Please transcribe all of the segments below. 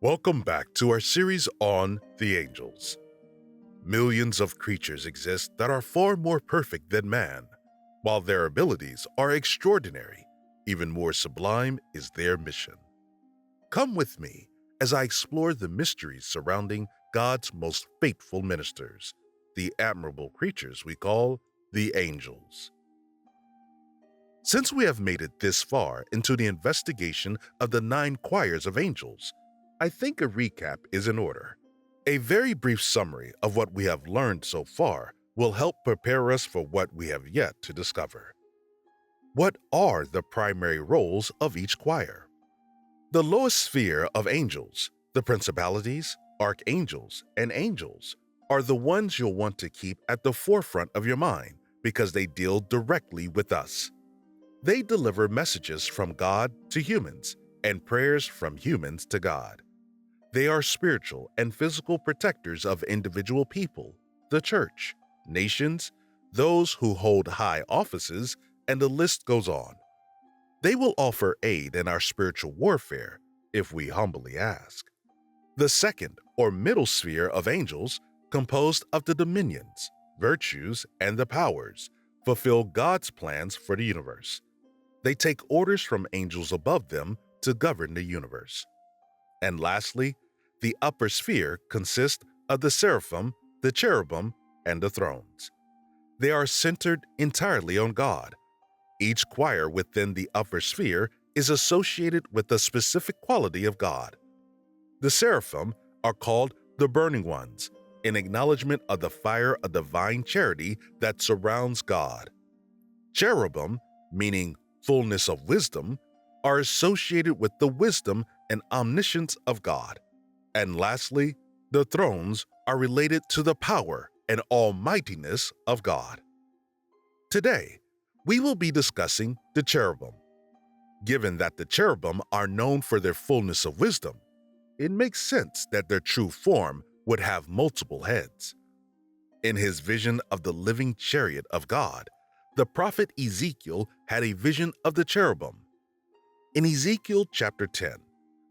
Welcome back to our series on the angels. Millions of creatures exist that are far more perfect than man. While their abilities are extraordinary, even more sublime is their mission. Come with me as I explore the mysteries surrounding God's most faithful ministers, the admirable creatures we call the angels. Since we have made it this far into the investigation of the 9 choirs of angels, I think a recap is in order. A very brief summary of what we have learned so far will help prepare us for what we have yet to discover. What are the primary roles of each choir? The lowest sphere of angels, the principalities, archangels, and angels, are the ones you'll want to keep at the forefront of your mind because they deal directly with us. They deliver messages from God to humans and prayers from humans to God. They are spiritual and physical protectors of individual people, the church, nations, those who hold high offices, and the list goes on. They will offer aid in our spiritual warfare if we humbly ask. The second or middle sphere of angels, composed of the dominions, virtues, and the powers, fulfill God's plans for the universe. They take orders from angels above them to govern the universe. And lastly, the upper sphere consists of the seraphim, the cherubim, and the thrones. They are centered entirely on God. Each choir within the upper sphere is associated with a specific quality of God. The seraphim are called the burning ones, in acknowledgement of the fire of divine charity that surrounds God. Cherubim, meaning fullness of wisdom, are associated with the wisdom and omniscience of God. And lastly, the thrones are related to the power and almightiness of God. Today, we will be discussing the cherubim. Given that the cherubim are known for their fullness of wisdom, it makes sense that their true form would have multiple heads. In his vision of the living chariot of God, the prophet Ezekiel had a vision of the cherubim. In Ezekiel chapter 10,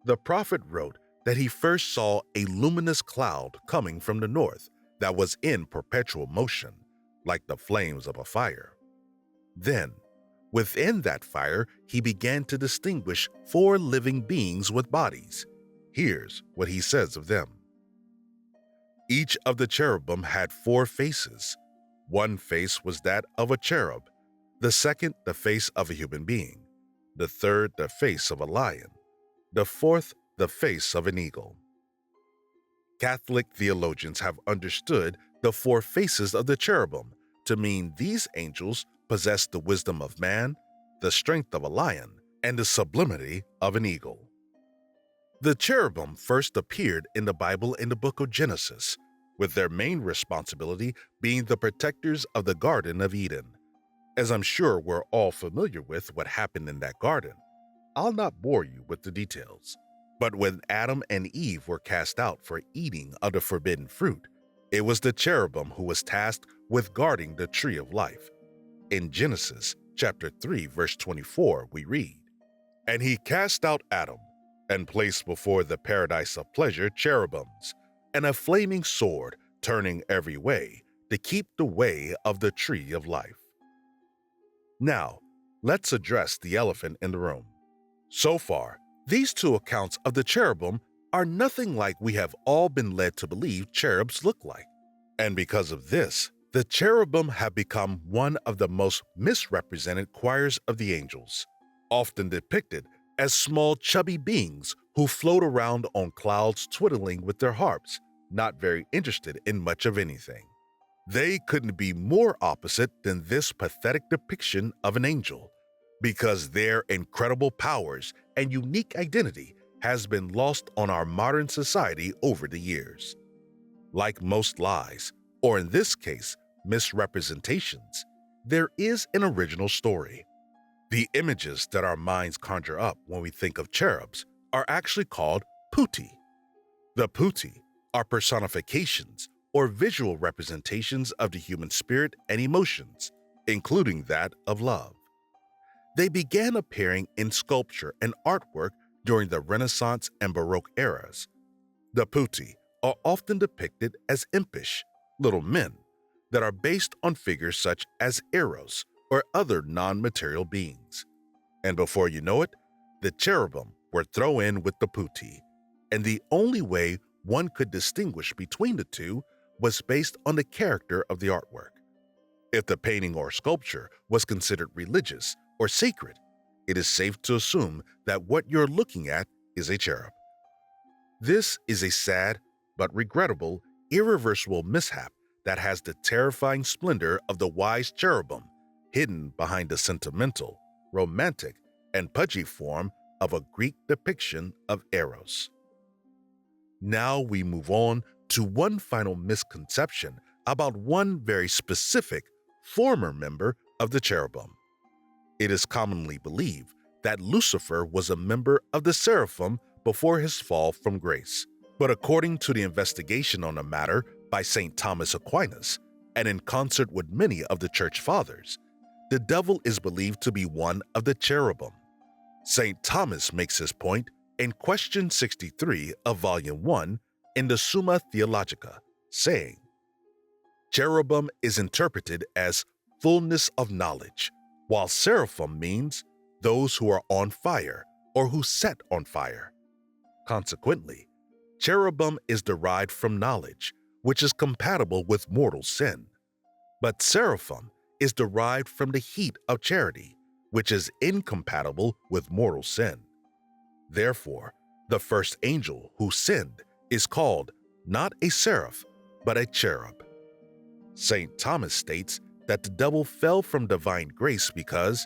the prophet wrote that he first saw a luminous cloud coming from the north that was in perpetual motion, like the flames of a fire. Then, within that fire, he began to distinguish 4 living beings with bodies. Here's what he says of them. Each of the cherubim had 4 faces. One face was that of a cherub, the second the face of a human being, the third the face of a lion, the fourth the face of an eagle. Catholic theologians have understood the 4 faces of the cherubim to mean these angels possess the wisdom of man, the strength of a lion, and the sublimity of an eagle. The cherubim first appeared in the Bible in the book of Genesis, with their main responsibility being the protectors of the Garden of Eden. As I'm sure we're all familiar with what happened in that garden, I'll not bore you with the details. But when Adam and Eve were cast out for eating of the forbidden fruit, it was the cherubim who was tasked with guarding the tree of life. In Genesis chapter 3, verse 24, we read, "And he cast out Adam, and placed before the paradise of pleasure cherubims, and a flaming sword turning every way, to keep the way of the tree of life." Now, let's address the elephant in the room. So far, these 2 accounts of the cherubim are nothing like we have all been led to believe cherubs look like. And because of this, the cherubim have become one of the most misrepresented choirs of the angels, often depicted as small chubby beings who float around on clouds twiddling with their harps, not very interested in much of anything. They couldn't be more opposite than this pathetic depiction of an angel, because their incredible powers and unique identity has been lost on our modern society over the years. Like most lies, or in this case, misrepresentations, there is an original story. The images that our minds conjure up when we think of cherubs are actually called putti. The putti are personifications or visual representations of the human spirit and emotions, including that of love. They began appearing in sculpture and artwork during the Renaissance and Baroque eras, The putti are often depicted as impish, little men that are based on figures such as eros or other non-material beings. And before you know it, the cherubim were thrown in with the putti, and the only way one could distinguish between the two was based on the character of the artwork. If the painting or sculpture was considered religious or sacred, it is safe to assume that what you're looking at is a cherub. This is a sad but regrettable, irreversible mishap that has the terrifying splendor of the wise cherubim hidden behind the sentimental, romantic, and pudgy form of a Greek depiction of Eros. Now we move on to one final misconception about one very specific former member of the cherubim. It is commonly believed that Lucifer was a member of the seraphim before his fall from grace. But according to the investigation on the matter by St. Thomas Aquinas, and in concert with many of the church fathers, the devil is believed to be one of the cherubim. St. Thomas makes his point in question 63 of Volume 1 in the Summa Theologica, saying, "Cherubim is interpreted as fullness of knowledge, while seraphim means those who are on fire or who set on fire. Consequently, cherubim is derived from knowledge, which is compatible with mortal sin. But seraphim is derived from the heat of charity, which is incompatible with mortal sin. Therefore, the first angel who sinned is called not a seraph, but a cherub." St. Thomas states that the devil fell from divine grace because,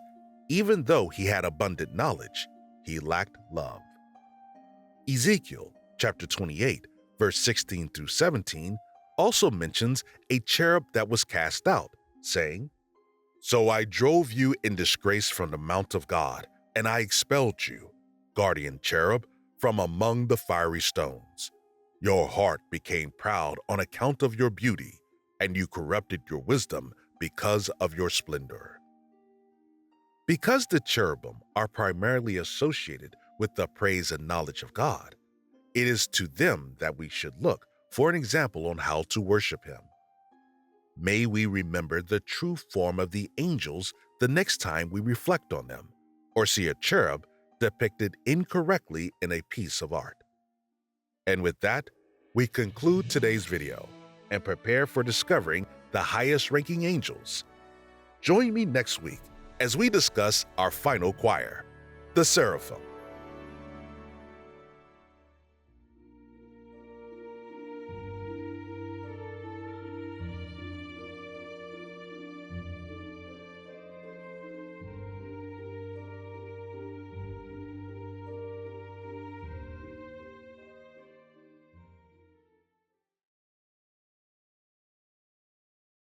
even though he had abundant knowledge, he lacked love. Ezekiel chapter 28, verse 16 through 17, also mentions a cherub that was cast out, saying, "So I drove you in disgrace from the mount of God, and I expelled you, guardian cherub, from among the fiery stones. Your heart became proud on account of your beauty, and you corrupted your wisdom because of your splendor." Because the cherubim are primarily associated with the praise and knowledge of God, it is to them that we should look for an example on how to worship Him. May we remember the true form of the angels the next time we reflect on them, or see a cherub depicted incorrectly in a piece of art. And with that, we conclude today's video and prepare for discovering the highest-ranking angels. Join me next week as we discuss our final choir, the Seraphim.